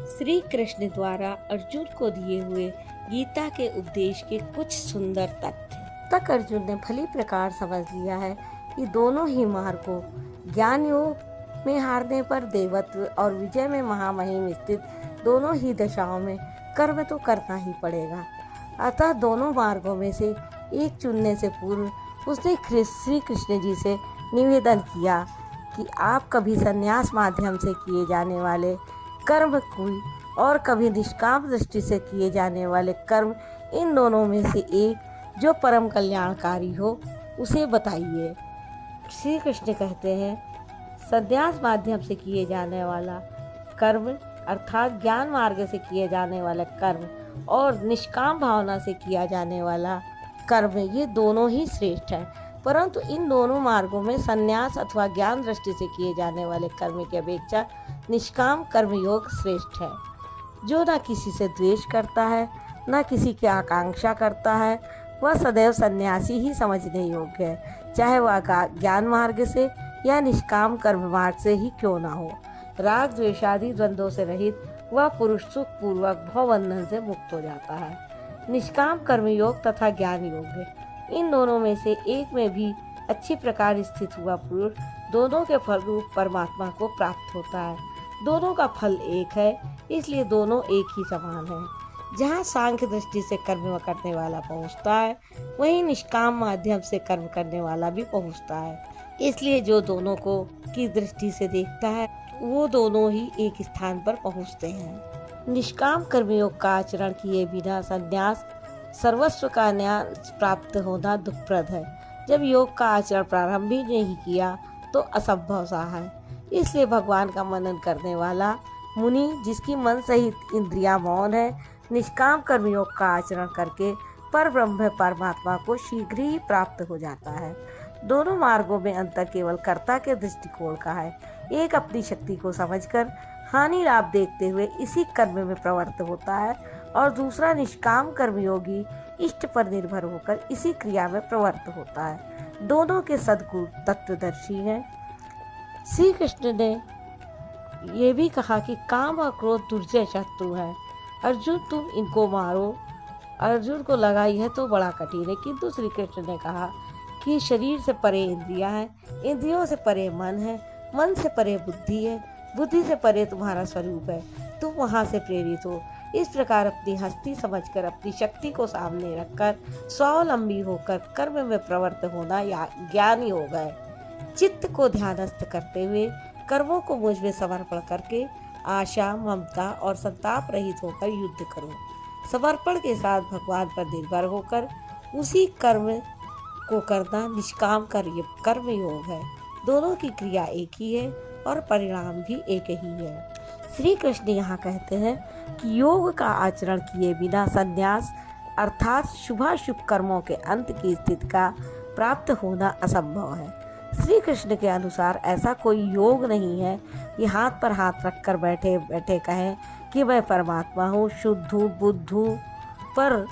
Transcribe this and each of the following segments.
श्री कृष्ण द्वारा अर्जुन को दिए हुए गीता के उपदेश के कुछ सुंदर तथ्य। तक अर्जुन ने भली प्रकार समझ लिया है कि दोनों ही मार्गों, ज्ञान योग में हारने पर देवत्व और विजय में महामहिम स्थित दोनों ही दशाओं में कर्म तो करना ही पड़ेगा। अतः दोनों मार्गों में से एक चुनने से पूर्व उसने श्री कृष्ण जी से निवेदन किया कि आप कभी संन्यास माध्यम से किए जाने वाले कर्म कोई और कभी निष्काम दृष्टि से किए जाने वाले कर्म, इन दोनों में से एक जो परम कल्याणकारी हो उसे बताइए। श्री कृष्ण कहते हैं, संन्यास माध्यम से किए जाने वाला कर्म अर्थात ज्ञान मार्ग से किए जाने वाला कर्म और निष्काम भावना से किया जाने वाला कर्म, ये दोनों ही श्रेष्ठ है। परंतु इन दोनों मार्गों में संन्यास अथवा ज्ञान दृष्टि से किए जाने वाले कर्म की अपेक्षा निष्काम कर्मयोग श्रेष्ठ है। जो न किसी से द्वेष करता है, न किसी की आकांक्षा करता है, वह सदैव सन्यासी ही समझने योग्य है, चाहे वह ज्ञान मार्ग से या निष्काम कर्म मार्ग से ही क्यों न हो। राग द्वेषादि द्वंद्वों से रहित वह पुरुष सुख पूर्वक भवबंधन से मुक्त हो जाता है। निष्काम कर्मयोग तथा ज्ञान योग, इन दोनों में से एक में भी अच्छी प्रकार स्थित हुआ पुरुष दोनों के फल रूप परमात्मा को प्राप्त होता है। दोनों का फल एक है, इसलिए दोनों एक ही समान है। जहाँ सांख्य दृष्टि से कर्म करने वाला पहुँचता है, वहीं निष्काम माध्यम से कर्म करने वाला भी पहुँचता है। इसलिए जो दोनों को की दृष्टि से देखता है, वो दोनों ही एक स्थान पर पहुँचते हैं। निष्काम कर्मयोग का आचरण किए बिना संन्यास सर्वस्व का न्यास प्राप्त होना दुखप्रद है। जब योग का आचरण प्रारंभ ही नहीं किया तो असंभव सा है। इसलिए भगवान का मनन करने वाला मुनि, जिसकी मन सहित इंद्रियां मौन है, निष्काम कर्मयोग का आचरण करके पर ब्रह्म परमात्मा को शीघ्र ही प्राप्त हो जाता है। दोनों मार्गों में अंतर केवल कर्ता के दृष्टिकोण का है। एक अपनी शक्ति को समझकर हानि लाभ देखते हुए इसी कर्म में प्रवृत्त होता है और दूसरा निष्काम कर्मयोगी इष्ट पर निर्भर होकर इसी क्रिया में प्रवृत्त होता है। दोनों के सद्गुण तत्वदर्शी हैं। श्री कृष्ण ने ये भी कहा कि काम और क्रोध दुर्जय शत्रु है। अर्जुन, तुम इनको मारो। अर्जुन को लगा यह तो बड़ा कठिन है, किंतु श्री कृष्ण ने कहा कि शरीर से परे इंद्रियां हैं, इंद्रियों से परे मन है, मन से परे बुद्धि है, बुद्धि से परे तुम्हारा स्वरूप है, तुम वहाँ से प्रेरित हो। इस प्रकार अपनी हस्ती समझकर अपनी शक्ति को सामने रखकर स्वावलंबी होकर कर्म में प्रवृत्त होना या ज्ञान योग है। चित्त को ध्यानस्थ करते हुए कर्मों को मुझ में समर्पण करके आशा, ममता और संताप रहित होकर युद्ध करो। समर्पण के साथ भगवान पर निर्भर होकर उसी कर्म को करना निष्काम कर्म योग है। दोनों की क्रिया एक ही है और परिणाम भी एक ही है। श्री कृष्ण यहाँ कहते हैं कि योग का आचरण किए बिना संन्यास अर्थात शुभाशुभ कर्मों के अंत की स्थिति का प्राप्त होना असंभव है। श्री कृष्ण के अनुसार ऐसा कोई योग नहीं है कि हाथ पर हाथ रखकर बैठे बैठे कहें कि मैं परमात्मा हूँ, शुद्ध हूँ, बुद्ध हूँ, पर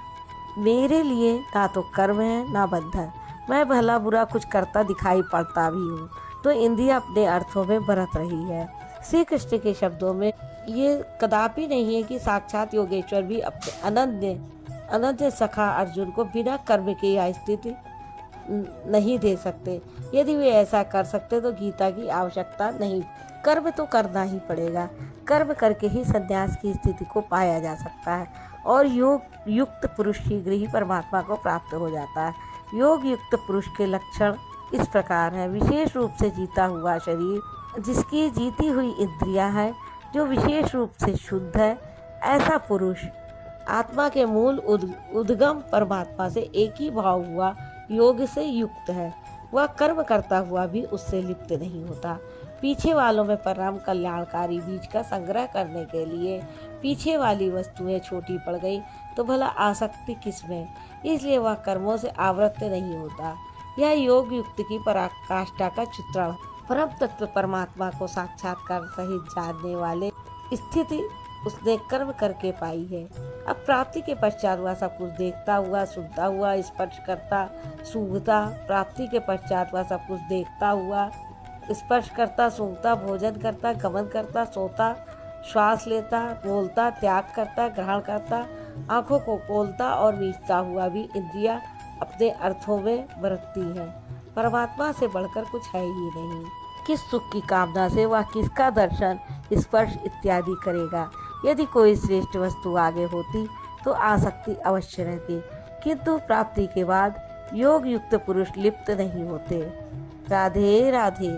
मेरे लिए ना तो कर्म है ना बंधन, मैं भला बुरा कुछ करता दिखाई पड़ता भी हूँ, तो इंद्रियां अपने अर्थों में बरत रही है। श्री कृष्ण के शब्दों में ये कदापि नहीं है कि साक्षात योगेश्वर भी अपने अनन्य सखा अर्जुन को बिना कर्म की यह स्थिति नहीं दे सकते। यदि वे ऐसा कर सकते तो गीता की आवश्यकता नहीं। कर्म तो करना ही पड़ेगा। कर्म करके ही संन्यास की स्थिति को पाया जा सकता है और योग युक्त पुरुष शीघ्र ही परमात्मा को प्राप्त हो जाता है। योग युक्त पुरुष के लक्षण इस प्रकार है। विशेष रूप से जीता हुआ शरीर, जिसकी जीती हुई इंद्रियां हैं, जो विशेष रूप से शुद्ध है, ऐसा पुरुष आत्मा के मूल उद्गम परमात्मा से एक ही भाव हुआ योग से युक्त है। वह कर्म करता हुआ भी उससे लिप्त नहीं होता। पीछे वालों में परम कल्याणकारी बीज का संग्रह करने के लिए पीछे वाली वस्तुएं छोटी पड़ गई तो भला आसक्ति किसमें। इसलिए वह कर्मों से आवृत्त नहीं होता। यह योग युक्त की पराकाष्ठा का चित्रण। परम तत्व परमात्मा को साक्षात्कार सहित जानने वाले स्थिति उसने कर्म करके पाई है। अब प्राप्ति के पश्चात वह सब कुछ देखता हुआ, सुनता हुआ, स्पर्श करता, सूंघता। प्राप्ति के पश्चात वह सब कुछ देखता हुआ, स्पर्श करता, सूंघता, भोजन करता, गमन करता, सोता, श्वास लेता, बोलता, त्याग करता, ग्रहण करता, आंखों को खोलता और मीचता हुआ भी इंद्रियां अपने अर्थों में बरतती है। परमात्मा से बढ़कर कुछ है ही नहीं। किस सुख की कामना से वह किसका दर्शन, स्पर्श इत्यादि करेगा। यदि कोई श्रेष्ठ वस्तु आगे होती तो आसक्ति अवश्य रहती, किंतु प्राप्ति के बाद योग युक्त पुरुष लिप्त नहीं होते। राधे राधे।